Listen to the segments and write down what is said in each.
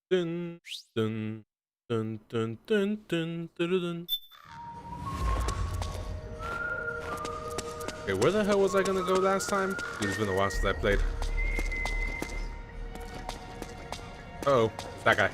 Dun, dun, dun, dun, dun, dun, dun, dun. Okay, where the hell was I gonna go last time? Dude, it's been a while since I played. Uh-oh, it's that guy.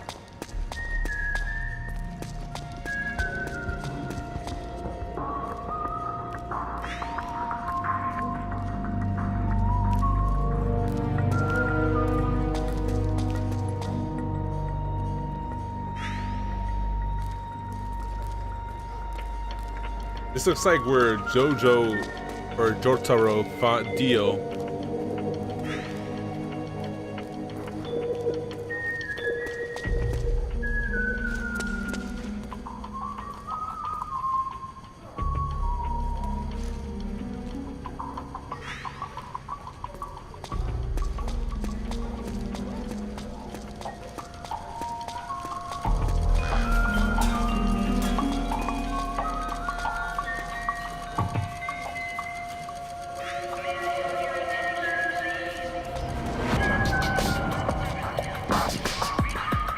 This looks like where Jojo or Jotaro fought Dio.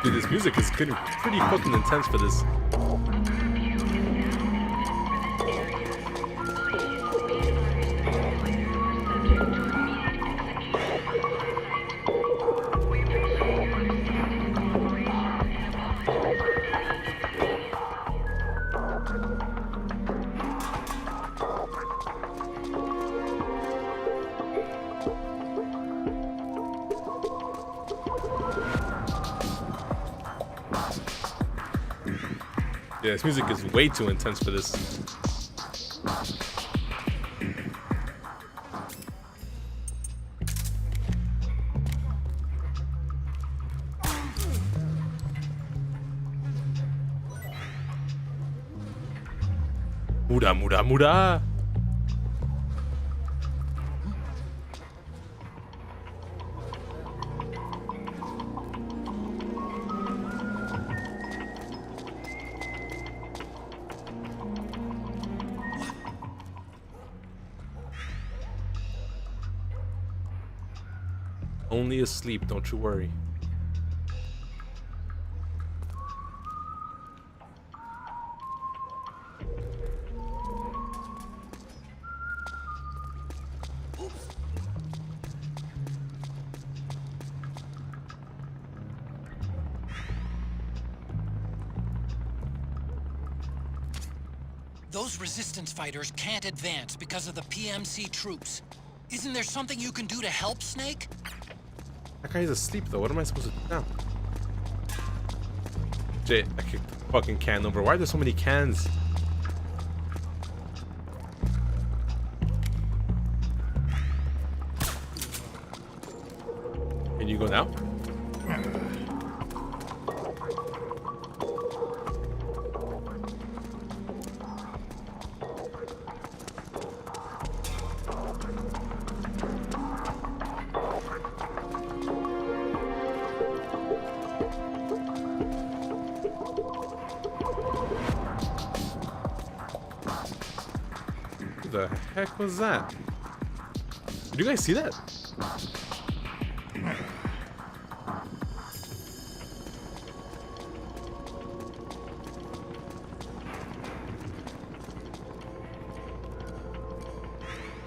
Dude, this music is getting pretty fucking intense for this. Yeah, this music is way too intense for this. Muda, muda, muda. Only asleep, don't you worry. Those resistance fighters can't advance because of the PMC troops. Isn't there something you can do to help, Snake? That guy's asleep though. What am I supposed to do now? Shit, I kicked the fucking can over. Why are there so many cans? Can you go now? What the heck was that? Did you guys see that?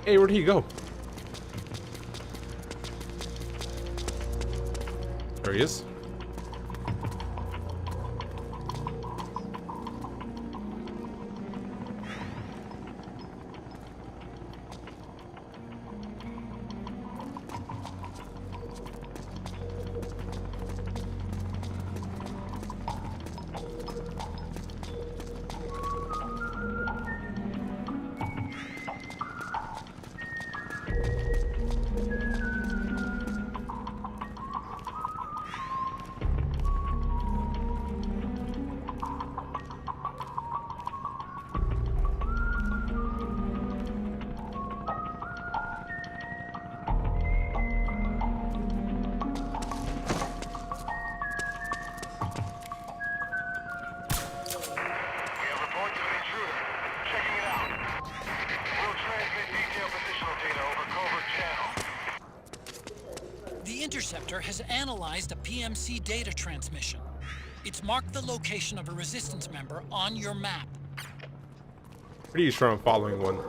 Hey, where'd he go? There he is. The interceptor has analyzed a PMC data transmission. It's marked the location of a resistance member on your map. Pretty sure I'm following one.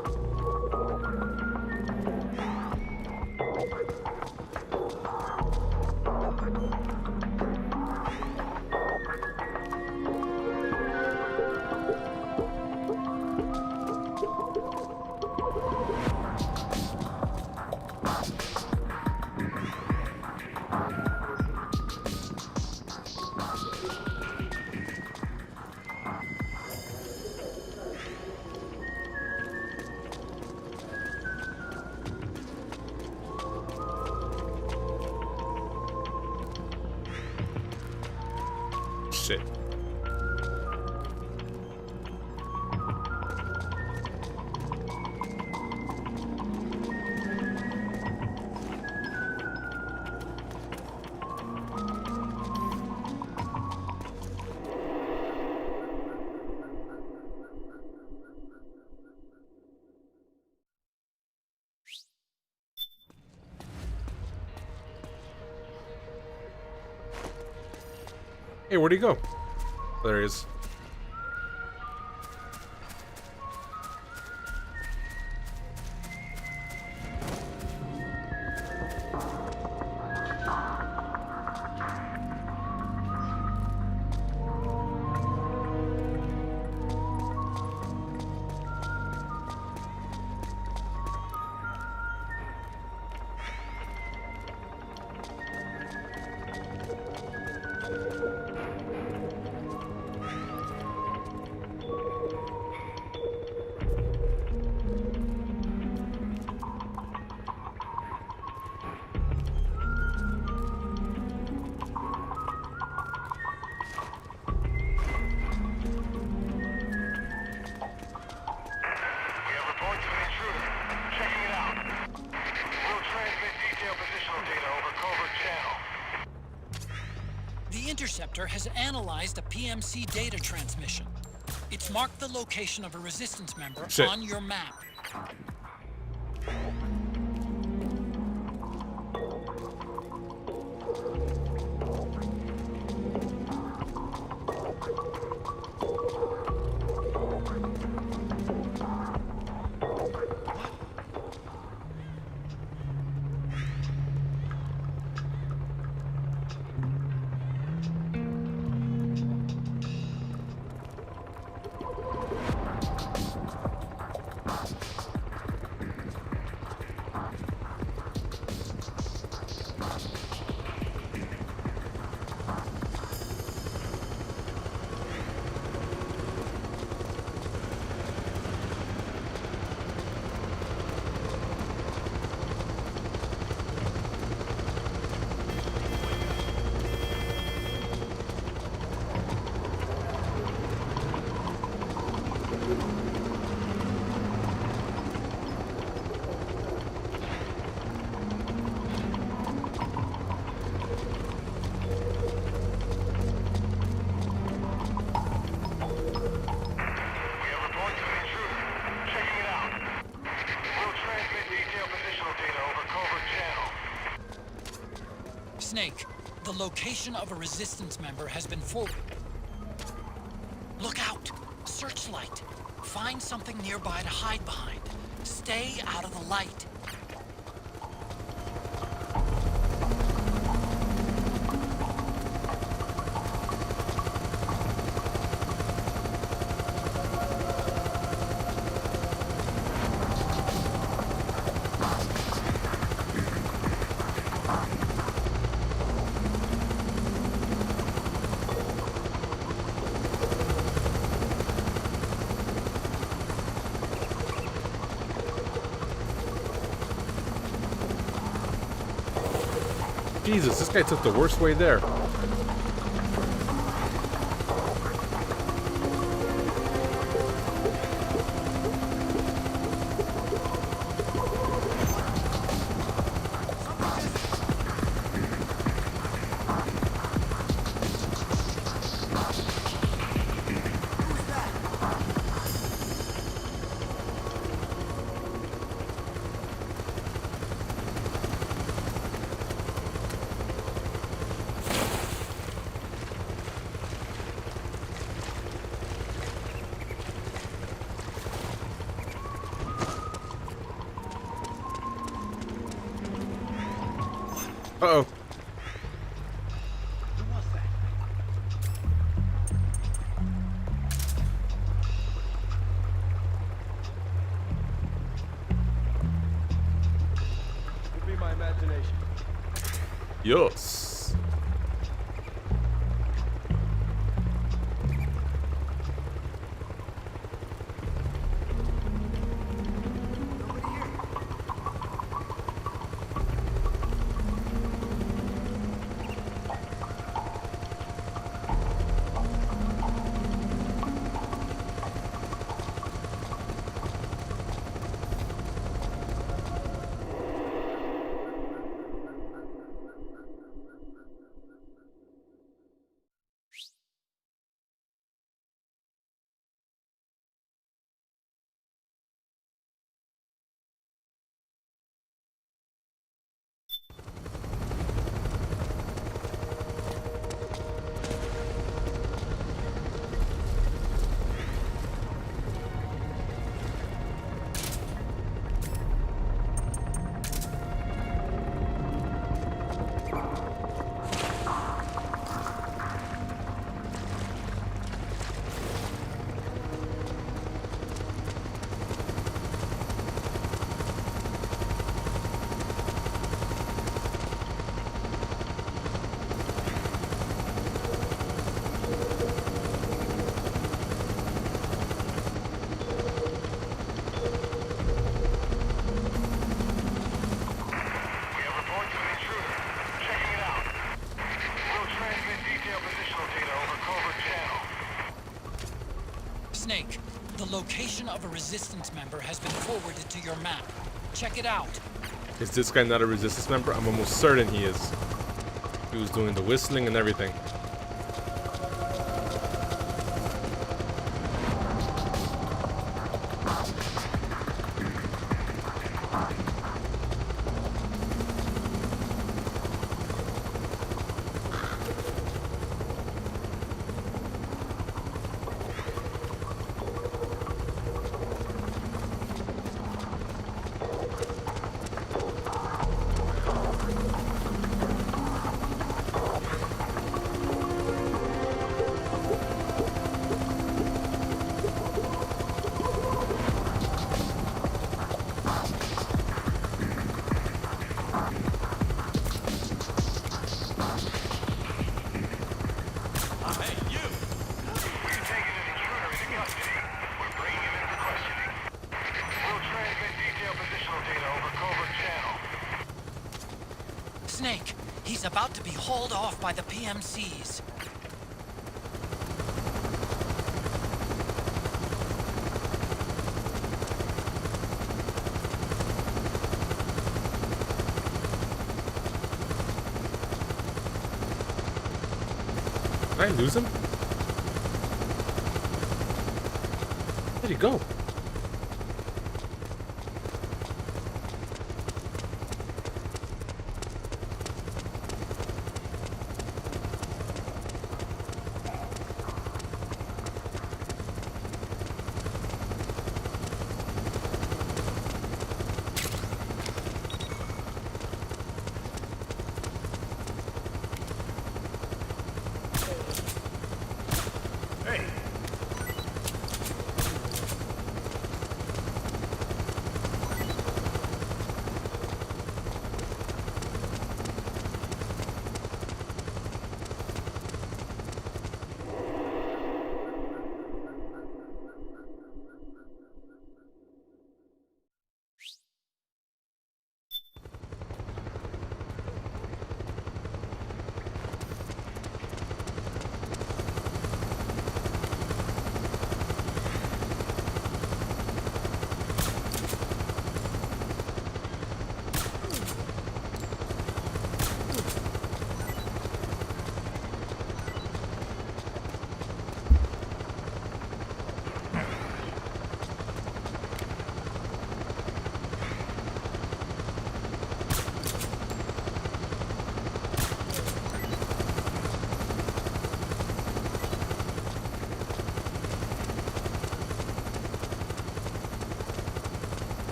Shit. Hey, where'd he go? There he is. The interceptor has analyzed a PMC data transmission. It's marked the location of a resistance member on your map. Snake, the location of a resistance member has been forwarded. Look out! Searchlight! Find something nearby to hide behind. Stay out of the light. Jesus, this guy took the worst way there. Uh-oh. Who was that? Could be my imagination. Yes. Nobody here. Snake, the location of a resistance member has been forwarded to your map. Check it out. Is this guy not a resistance member? I'm almost certain he is. He was doing the whistling and everything. Snake, he's about to be hauled off by the PMCs. Did I lose him? Where'd he go?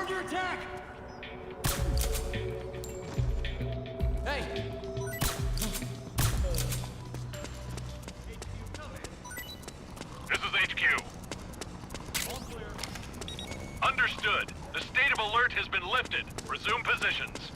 under attack! Hey! This is HQ. Understood. The state of alert has been lifted. Resume positions.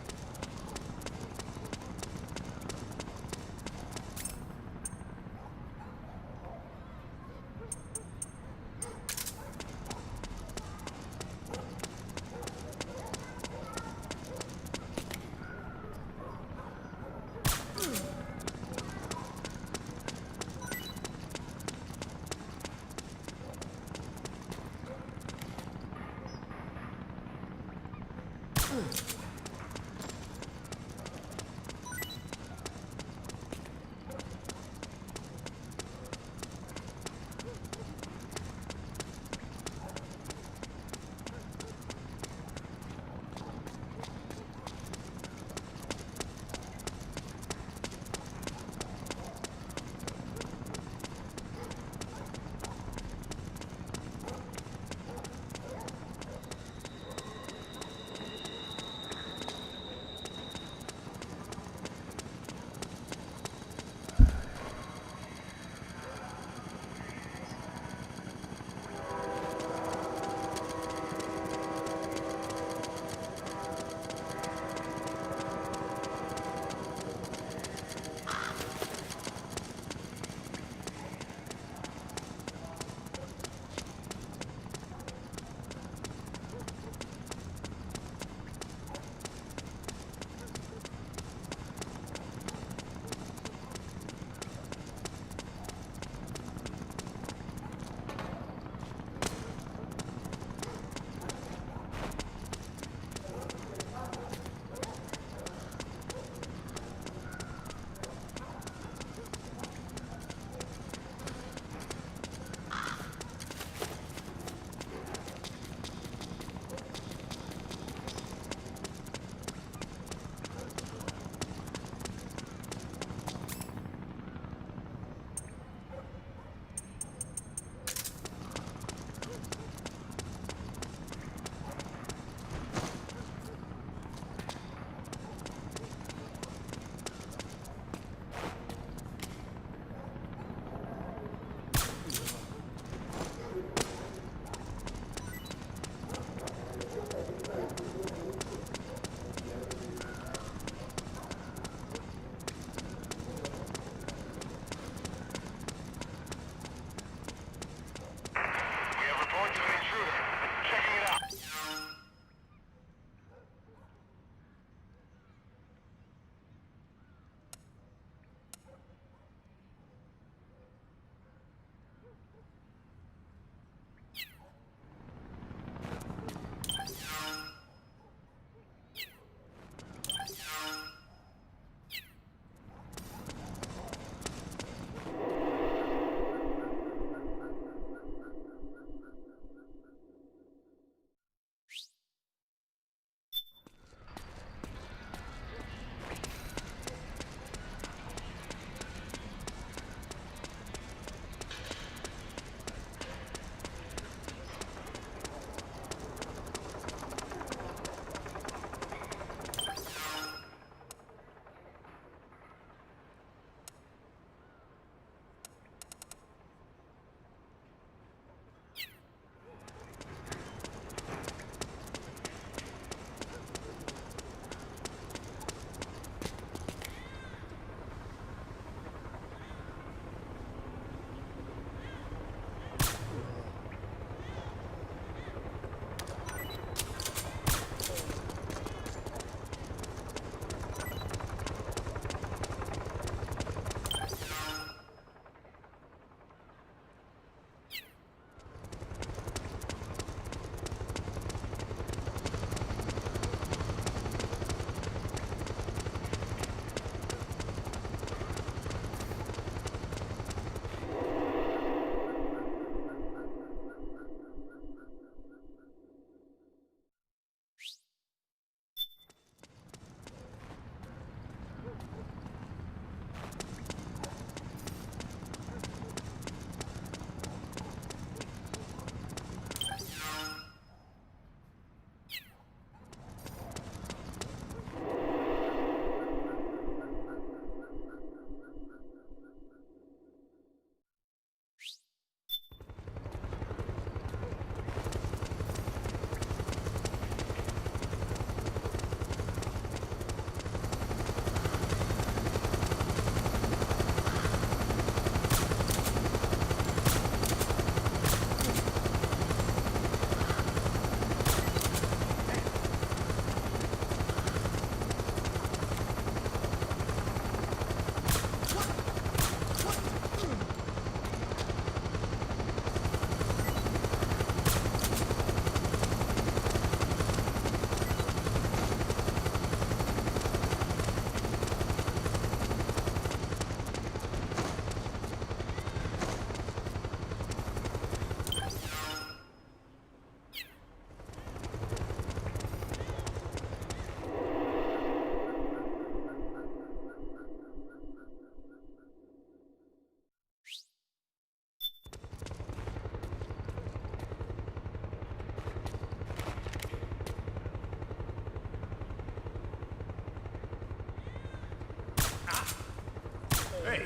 Hey!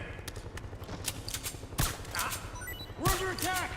Ah! We're under attack!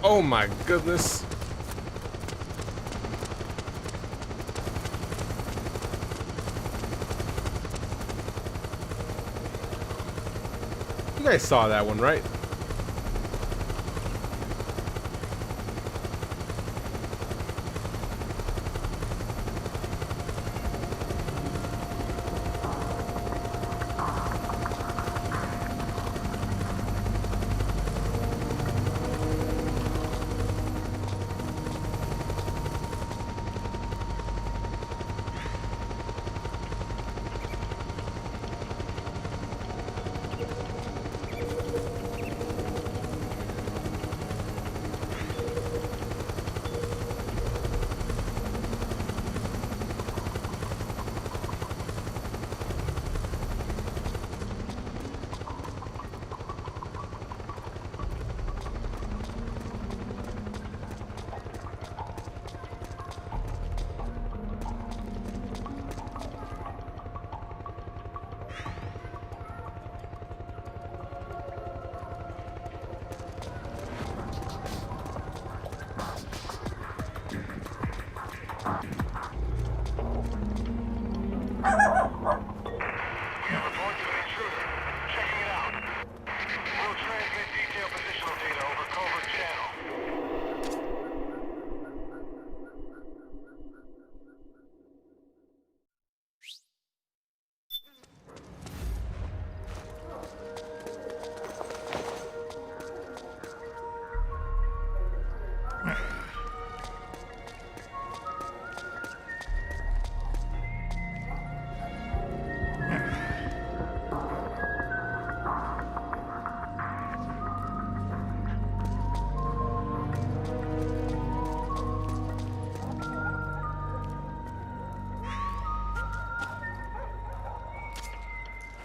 Oh my goodness. You guys saw that one, right?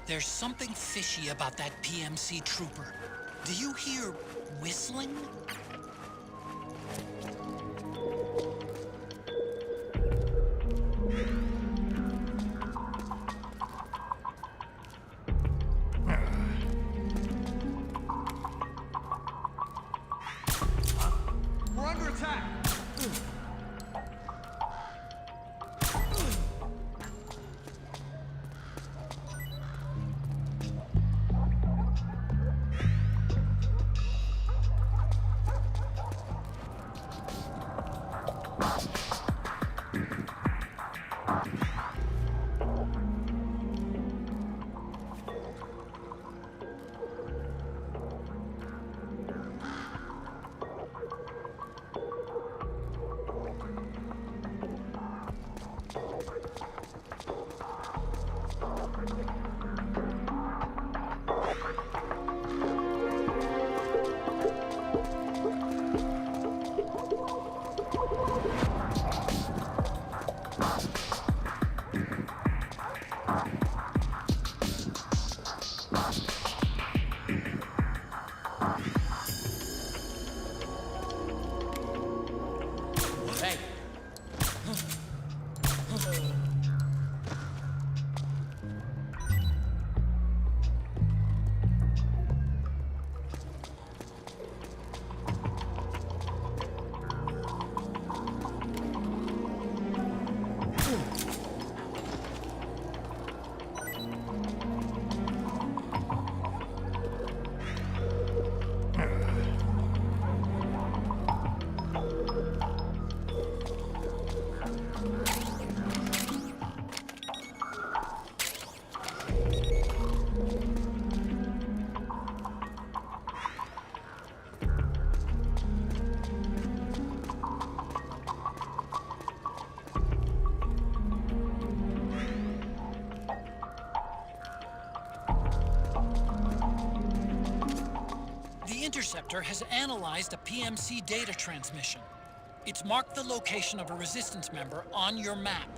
There's something fishy about that PMC trooper. Do you hear whistling? We're under attack! Hey. The interceptor has analyzed a PMC data transmission. It's marked the location of a resistance member on your map.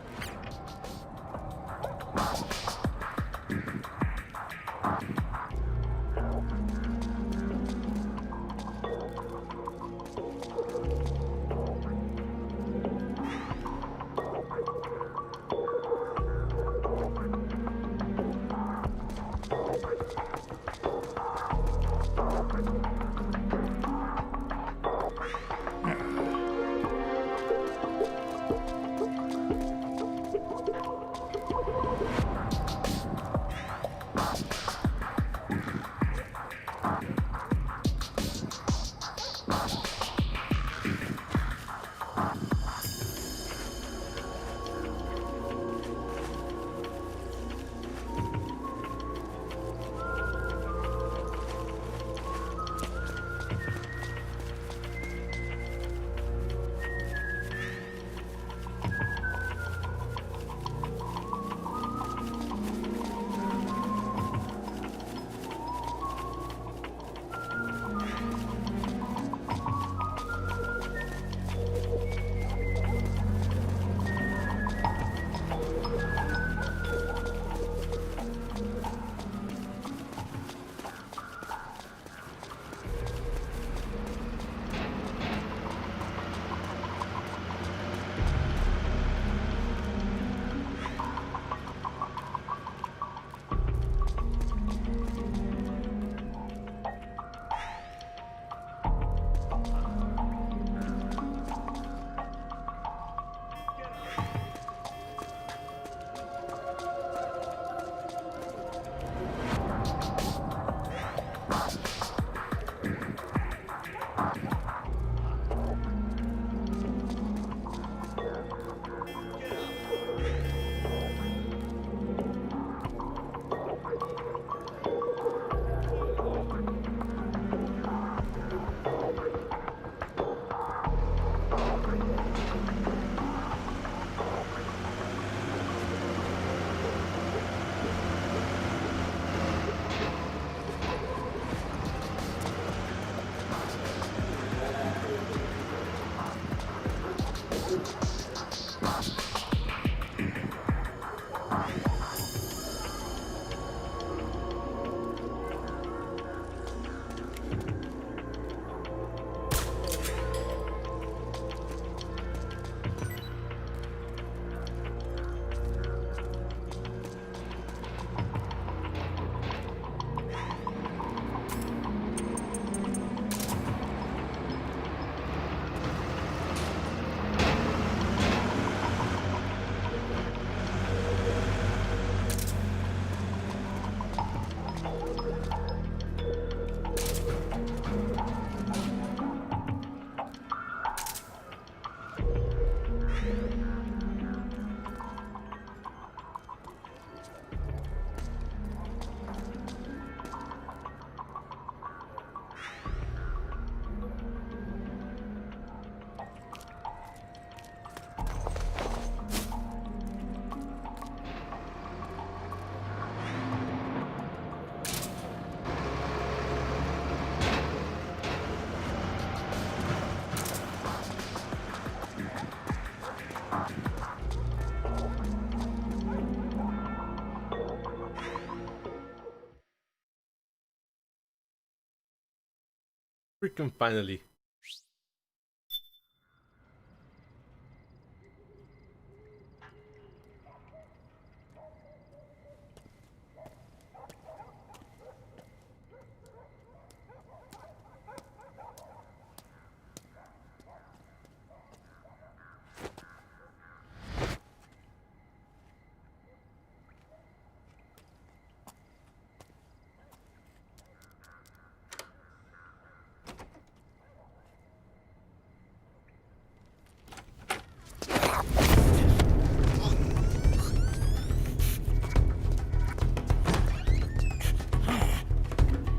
Freaking finally.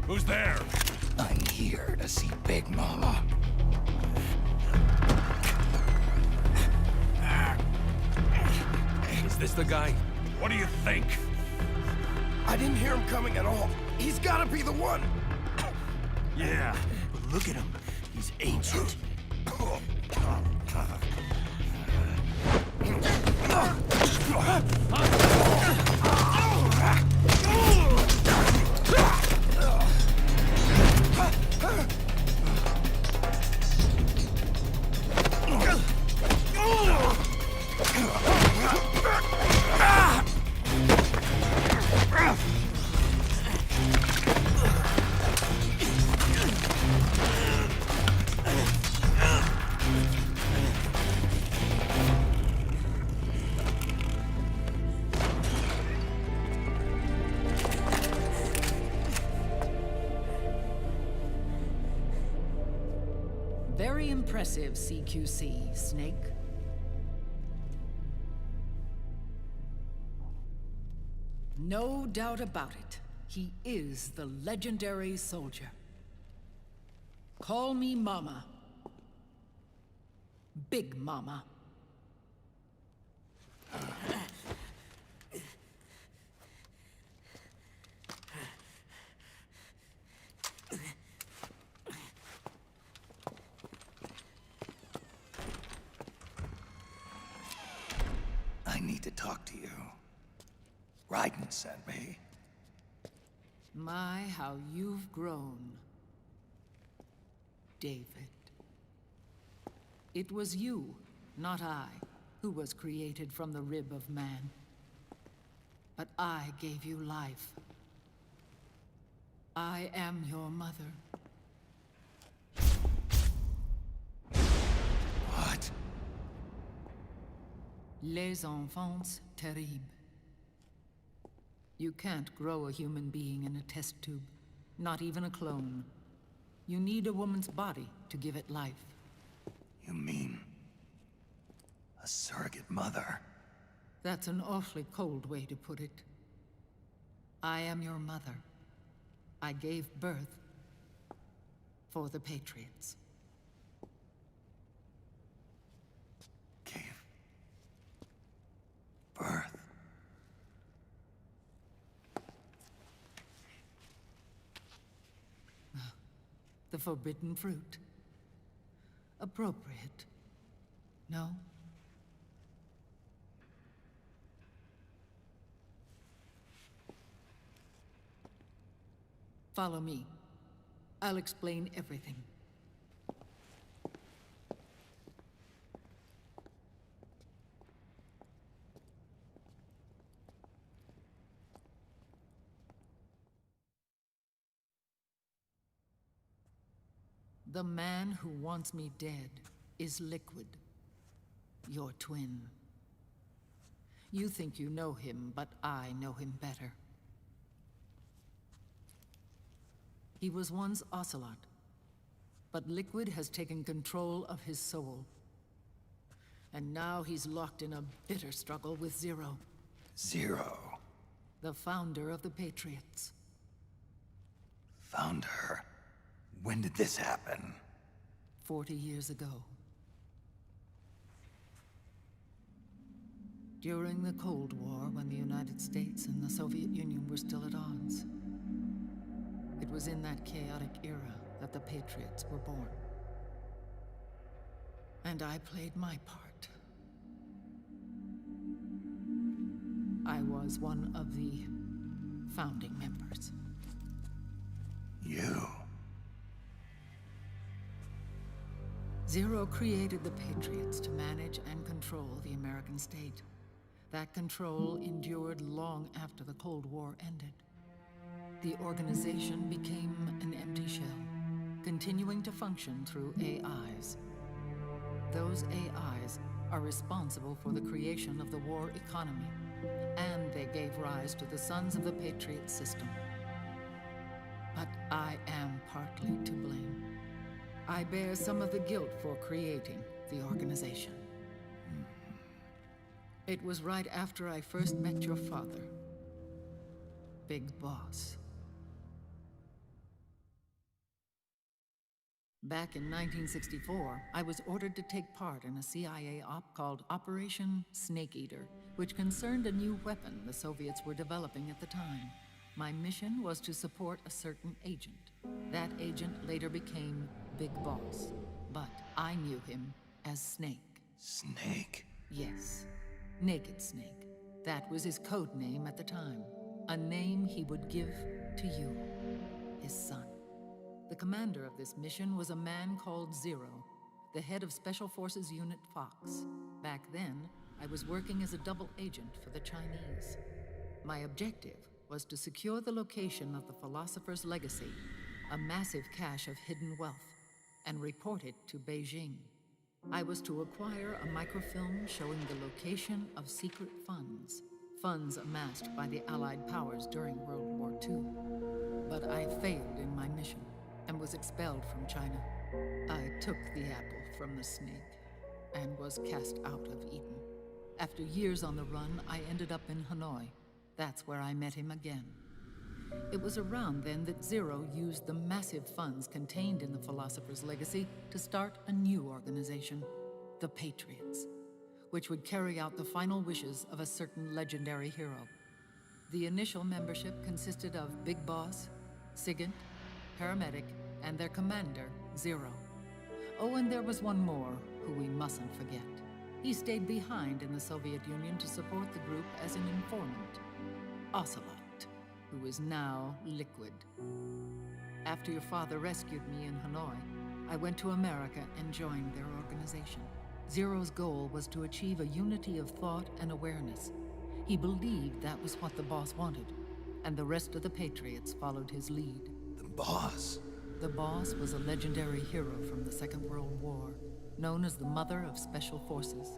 Who's there? I'm here to see Big Mama. Is this the guy? What do you think? I didn't hear him coming at all. He's gotta be the one. Yeah, but look at him. He's ancient. Very impressive, CQC, Snake. No doubt about it. He is the legendary soldier. Call me Mama. Big Mama. I need to talk to you. Raiden sent me. My, how you've grown, David. It was you, not I, who was created from the rib of man. But I gave you life. I am your mother. What? Les enfants terribles. You can't grow a human being in a test tube, not even a clone. You need a woman's body to give it life. You mean... a surrogate mother? That's an awfully cold way to put it. I am your mother. I gave birth for the Patriots. Gave... birth? The forbidden fruit. Appropriate. No? Follow me. I'll explain everything. The man who wants me dead is Liquid, your twin. You think you know him, but I know him better. He was once Ocelot, but Liquid has taken control of his soul. And now he's locked in a bitter struggle with Zero, Zero. the founder of the Patriots. Found her. When did this happen? 40 years ago. During the Cold War, when the United States and the Soviet Union were still at odds. It was in that chaotic era that the Patriots were born. And I played my part. I was one of the founding members. You. Zero created the Patriots to manage and control the American state. That control endured long after the Cold War ended. The organization became an empty shell, continuing to function through AIs. Those AIs are responsible for the creation of the war economy, and they gave rise to the Sons of the Patriot system. But I am partly to blame. I bear some of the guilt for creating the organization. It was right after I first met your father, Big Boss. Back in 1964, I was ordered to take part in a CIA op called Operation Snake Eater, which concerned a new weapon the Soviets were developing at the time. My mission was to support a certain agent. That agent later became Big Boss, but I knew him as Snake. Snake? Yes, Naked Snake. That was his code name at the time, a name he would give to you, his son. The commander of this mission was a man called Zero, the head of Special Forces Unit Fox. Back then, I was working as a double agent for the Chinese. My objective was to secure the location of the Philosopher's Legacy, a massive cache of hidden wealth, and report it to Beijing. I was to acquire a microfilm showing the location of secret funds amassed by the Allied powers during World War II. But I failed in my mission and was expelled from China. I took the apple from the snake and was cast out of Eden. After years on the run, I ended up in Hanoi. That's where I met him again. It was around then that Zero used the massive funds contained in the Philosopher's Legacy to start a new organization, the Patriots, which would carry out the final wishes of a certain legendary hero. The initial membership consisted of Big Boss, Sigint, Paramedic, and their commander, Zero. Oh, and there was one more who we mustn't forget. He stayed behind in the Soviet Union to support the group as an informant, Ocelot, who is now Liquid. After your father rescued me in Hanoi, I went to America and joined their organization. Zero's goal was to achieve a unity of thought and awareness. He believed that was what the boss wanted, and the rest of the Patriots followed his lead. The boss? The boss was a legendary hero from the Second World War, known as the Mother of Special Forces.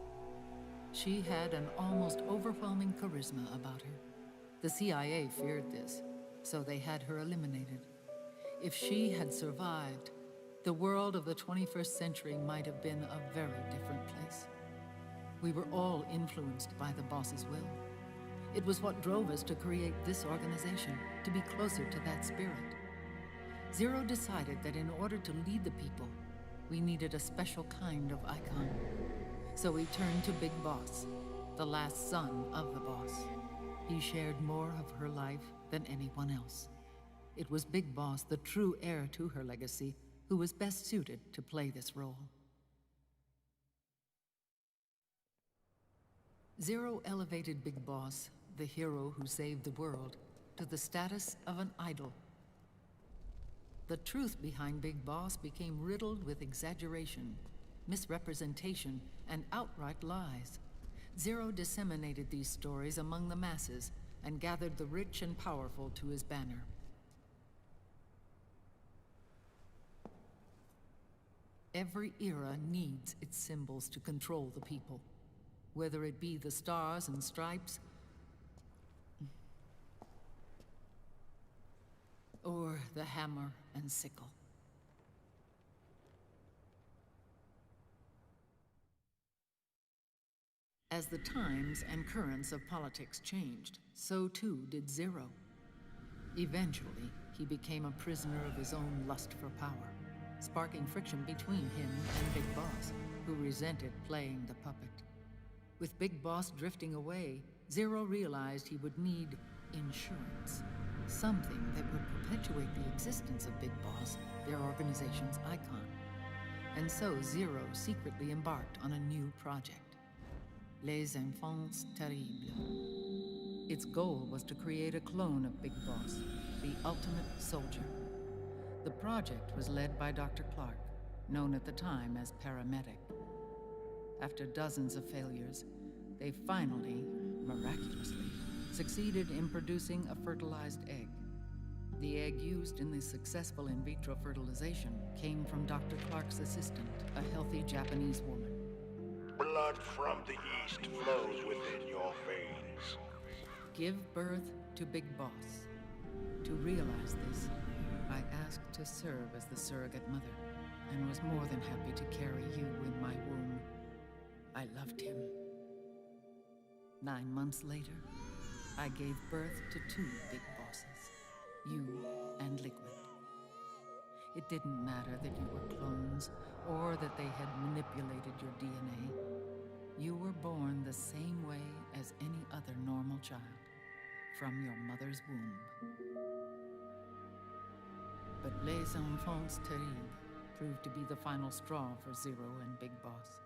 She had an almost overwhelming charisma about her. The CIA feared this, so they had her eliminated. If she had survived, the world of the 21st century might have been a very different place. We were all influenced by the boss's will. It was what drove us to create this organization, to be closer to that spirit. Zero decided that in order to lead the people, we needed a special kind of icon. So we turned to Big Boss, the last son of the boss. He shared more of her life than anyone else. It was Big Boss, the true heir to her legacy, who was best suited to play this role. Zero elevated Big Boss, the hero who saved the world, to the status of an idol. The truth behind Big Boss became riddled with exaggeration, misrepresentation, and outright lies. Zero disseminated these stories among the masses and gathered the rich and powerful to his banner. Every era needs its symbols to control the people, whether it be the stars and stripes, or the hammer and sickle. As the times and currents of politics changed, so too did Zero. Eventually, he became a prisoner of his own lust for power, sparking friction between him and Big Boss, who resented playing the puppet. With Big Boss drifting away, Zero realized he would need insurance. Something that would perpetuate the existence of Big Boss, their organization's icon. And so Zero secretly embarked on a new project, Les Enfants Terribles. Its goal was to create a clone of Big Boss, the ultimate soldier. The project was led by Dr. Clark, known at the time as paramedic. After dozens of failures, they finally, miraculously, succeeded in producing a fertilized egg. The egg used in the successful in vitro fertilization came from Dr. Clark's assistant, a healthy Japanese woman. Blood from the east flows within your veins. Give birth to Big Boss. To realize this, I asked to serve as the surrogate mother, and was more than happy to carry you in my womb. I loved him. 9 months later, I gave birth to 2 big bosses, you and Liquid. It didn't matter that you were clones, or that they had manipulated your DNA. You were born the same way as any other normal child, from your mother's womb. But Les Enfants Terribles proved to be the final straw for Zero and Big Boss.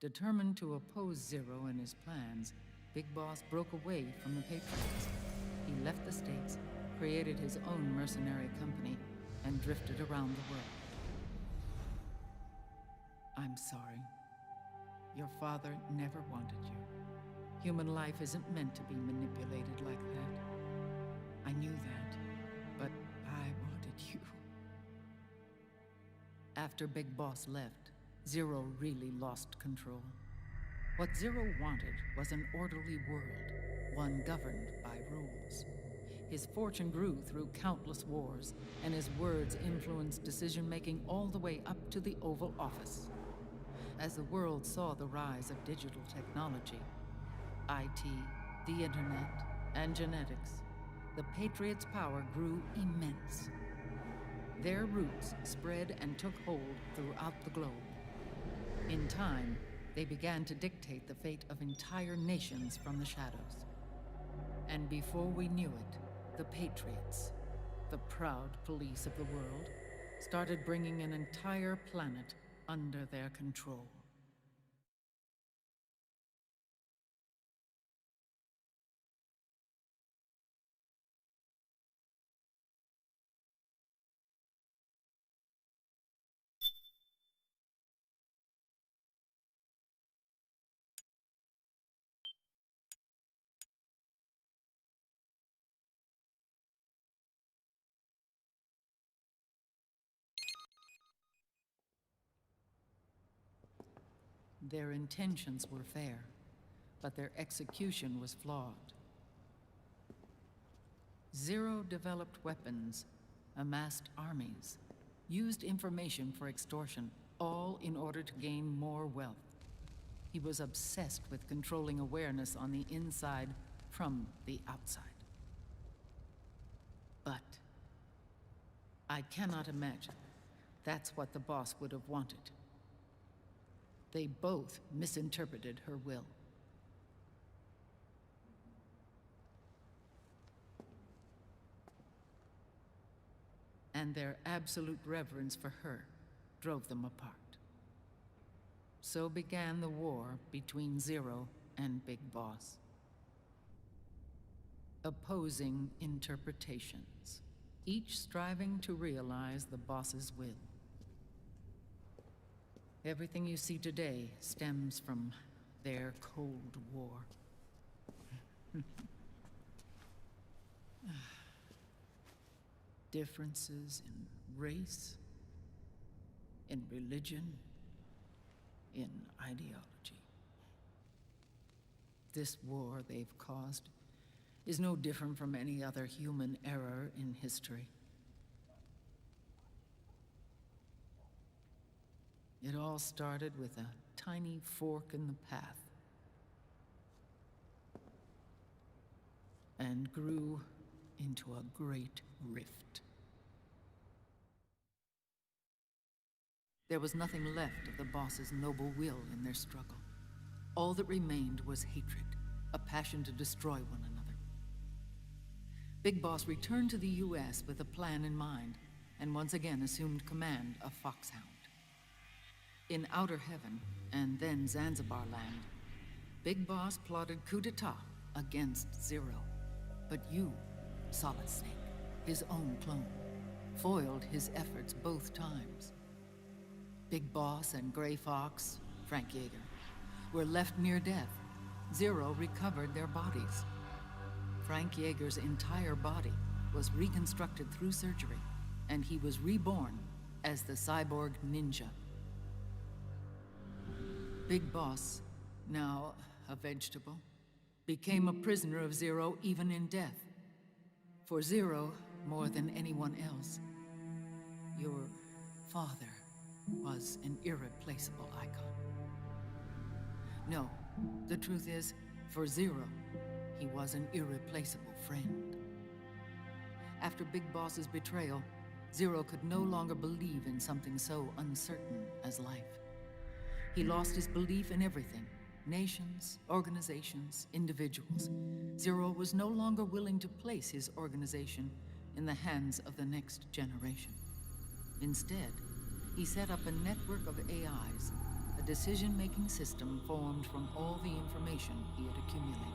Determined to oppose Zero and his plans, Big Boss broke away from the Patriots. He left the States, created his own mercenary company, and drifted around the world. I'm sorry. Your father never wanted you. Human life isn't meant to be manipulated like that. I knew that, but I wanted you. After Big Boss left, Zero really lost control. What Zero wanted was an orderly world, one governed by rules. His fortune grew through countless wars, and his words influenced decision-making all the way up to the Oval Office. As the world saw the rise of digital technology, IT, the internet, and genetics, the Patriots' power grew immense. Their roots spread and took hold throughout the globe. In time, they began to dictate the fate of entire nations from the shadows. And before we knew it, the Patriots, the proud police of the world, started bringing an entire planet under their control. Their intentions were fair, but their execution was flawed. Zero developed weapons, amassed armies, used information for extortion, all in order to gain more wealth. He was obsessed with controlling awareness on the inside from the outside. But I cannot imagine that's what the boss would have wanted. They both misinterpreted her will. And their absolute reverence for her drove them apart. So began the war between Zero and Big Boss. Opposing interpretations, each striving to realize the boss's will. Everything you see today stems from their Cold War. Differences in race, in religion, in ideology. This war they've caused is no different from any other human error in history. It all started with a tiny fork in the path, and grew into a great rift. There was nothing left of the boss's noble will in their struggle. All that remained was hatred, a passion to destroy one another. Big Boss returned to the US with a plan in mind, and once again assumed command of Foxhound. In Outer Heaven, and then Zanzibar Land, Big Boss plotted coup d'etat against Zero. But you, Solid Snake, his own clone, foiled his efforts both times. Big Boss and Gray Fox, Frank Yeager, were left near death. Zero recovered their bodies. Frank Yeager's entire body was reconstructed through surgery, and he was reborn as the cyborg ninja. Big Boss, now a vegetable, became a prisoner of Zero even in death. For Zero, more than anyone else, your father was an irreplaceable icon. No, the truth is, for Zero, he was an irreplaceable friend. After Big Boss's betrayal, Zero could no longer believe in something so uncertain as life. He lost his belief in everything. Nations, organizations, individuals. Zero was no longer willing to place his organization in the hands of the next generation. Instead, he set up a network of AIs, a decision-making system formed from all the information he had accumulated.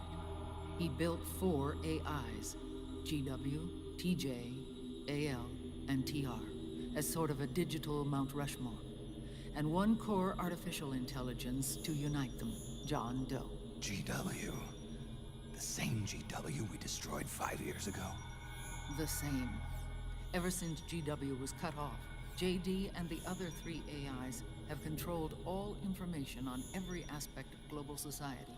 He built 4 AIs, GW, TJ, AL, and TR, as sort of a digital Mount Rushmore, and 1 core artificial intelligence to unite them, John Doe. GW. The same GW we destroyed 5 years ago. The same. Ever since GW was cut off, JD and the other 3 AIs have controlled all information on every aspect of global society.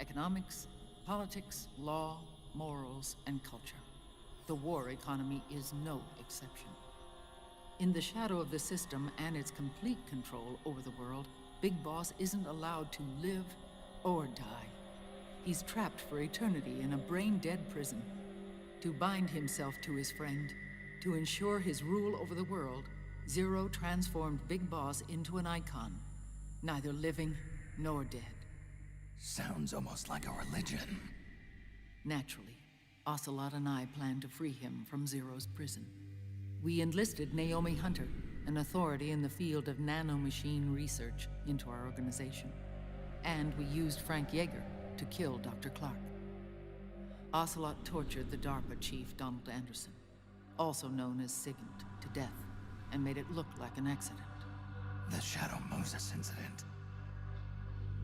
Economics, politics, law, morals, and culture. The war economy is no exception. In the shadow of the system and its complete control over the world, Big Boss isn't allowed to live or die. He's trapped for eternity in a brain-dead prison. To bind himself to his friend, to ensure his rule over the world, Zero transformed Big Boss into an icon, neither living nor dead. Sounds almost like a religion. Naturally, Ocelot and I plan to free him from Zero's prison. We enlisted Naomi Hunter, an authority in the field of nanomachine research, into our organization. And we used Frank Yeager to kill Dr. Clark. Ocelot tortured the DARPA chief, Donald Anderson, also known as Sigint, to death, and made it look like an accident. The Shadow Moses incident.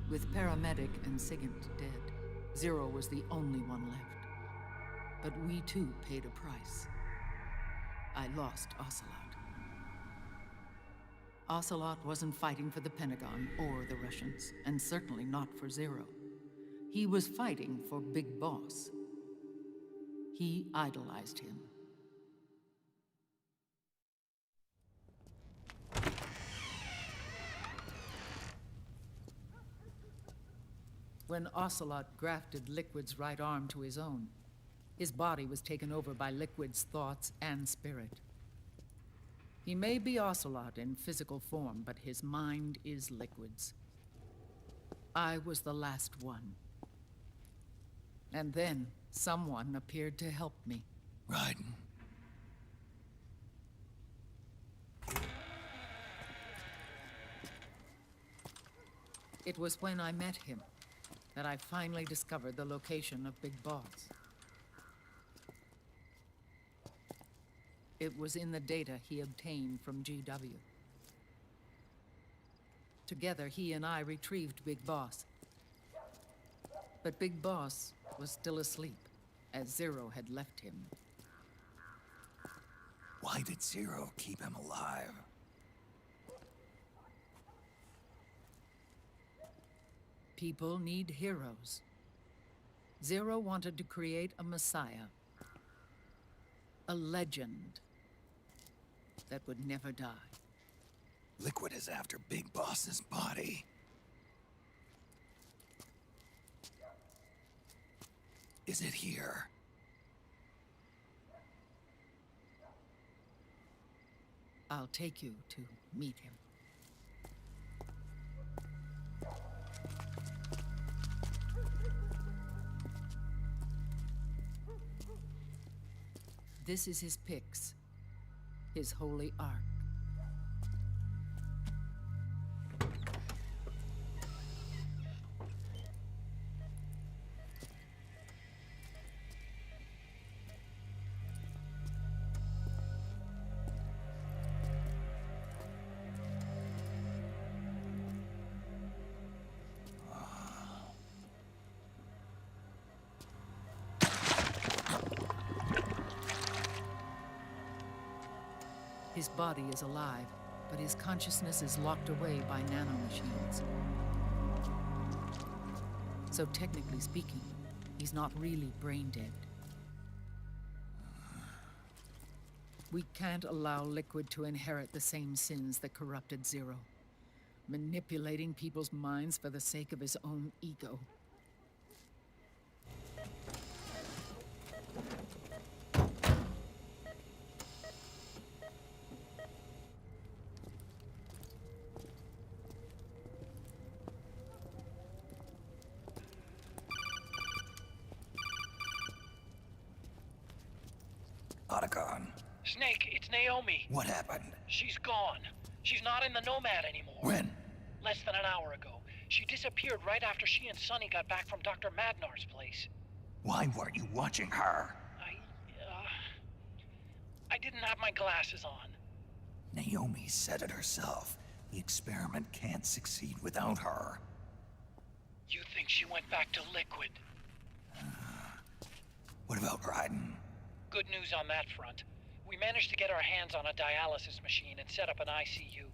With Paramedic and Sigint dead, Zero was the only one left. But we too paid a price. I lost Ocelot. Ocelot wasn't fighting for the Pentagon or the Russians, and certainly not for Zero. He was fighting for Big Boss. He idolized him. When Ocelot grafted Liquid's right arm to his own, his body was taken over by Liquid's thoughts and spirit. He may be Ocelot in physical form, but his mind is Liquid's. I was the last one. And then someone appeared to help me. Raiden. It was when I met him that I finally discovered the location of Big Boss. It was in the data he obtained from GW. Together, he and I retrieved Big Boss. But Big Boss was still asleep, as Zero had left him. Why did Zero keep him alive? People need heroes. Zero wanted to create a messiah. A legend that would never die. Liquid is after Big Boss's body. Is it here? I'll take you to meet him. This is his pyx, his holy ark. His body is alive, but his consciousness is locked away by nanomachines. So technically speaking, he's not really brain dead. We can't allow Liquid to inherit the same sins that corrupted Zero. Manipulating people's minds for the sake of his own ego. Otacon, Snake, it's Naomi. what happened? She's gone. She's not in the Nomad anymore. When? Less than an hour ago. She disappeared right after she and Sonny got back from Dr. Magnar's place. Why weren't you watching her? I didn't have my glasses on. Naomi said it herself. The experiment can't succeed without her. You think she went back to Liquid? What about Raiden? Good news on that front. We managed to get our hands on a dialysis machine and set up an ICU.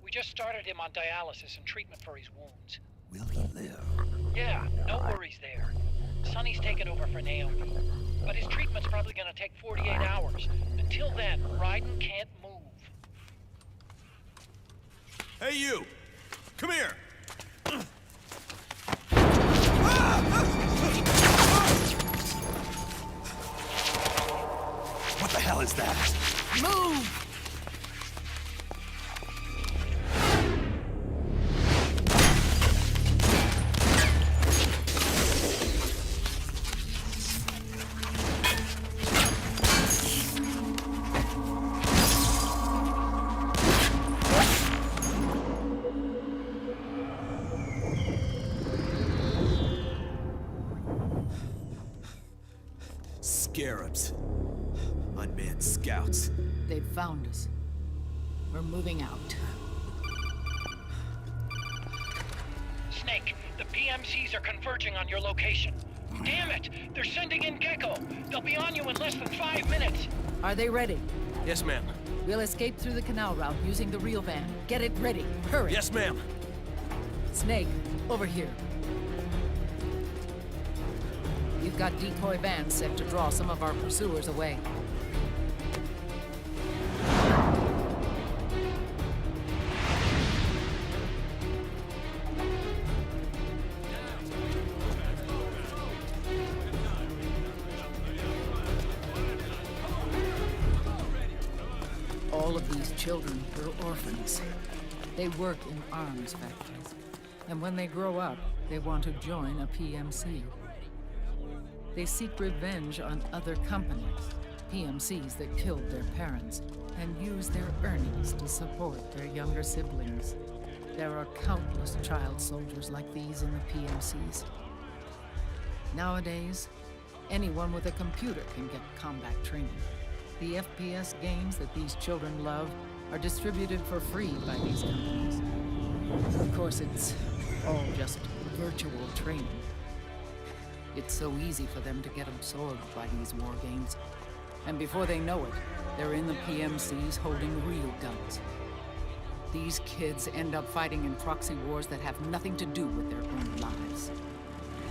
We just started him on dialysis and treatment for his wounds. Will he live? Yeah, no worries there. Sonny's taken over for Naomi. But his treatment's probably gonna take 48 hours. Until then, Raiden can't move. Hey, you! Come here! What the hell is that? Move! Scarabs. Unmanned scouts. They've found us. We're moving out. Snake, the PMCs are converging on your location. Damn it! They're sending in Gecko! They'll be on you in less than 5 minutes! Are they ready? Yes, ma'am. We'll escape through the canal route using the real van. Get it ready. Hurry. Yes, ma'am. Snake, over here. You've got decoy vans set to draw some of our pursuers away. All of these children were orphans. They work in arms factories. And when they grow up, they want to join a PMC. They seek revenge on other companies, PMCs that killed their parents, and use their earnings to support their younger siblings. There are countless child soldiers like these in the PMCs. Nowadays, anyone with a computer can get combat training. The FPS games that these children love are distributed for free by these companies. Of course, it's all just virtual training. It's so easy for them to get absorbed by these war games. And before they know it, they're in the PMCs holding real guns. These kids end up fighting in proxy wars that have nothing to do with their own lives.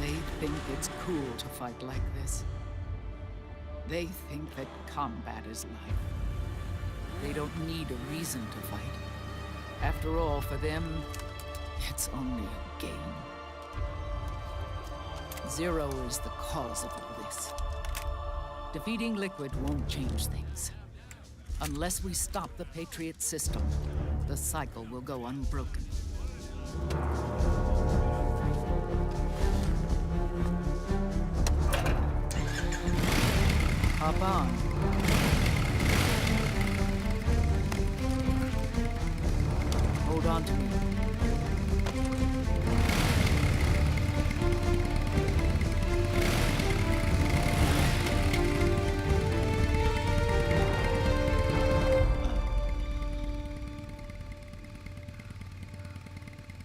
They think it's cool to fight like this. They think that combat is life. They don't need a reason to fight. After all, for them, it's only a game. Zero is the cause of all this. Defeating Liquid won't change things. Unless we stop the Patriot system, the cycle will go unbroken. Hop on. Hold on to me.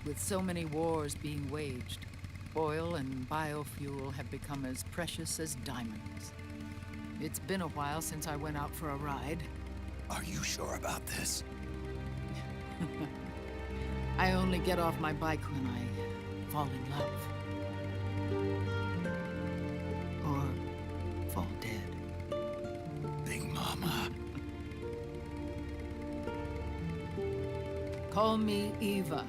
With so many wars being waged, oil and biofuel have become as precious as diamonds. It's been a while since I went out for a ride. Are you sure about this? I only get off my bike when I fall in love. Or fall dead. Big Mama. Call me Eva.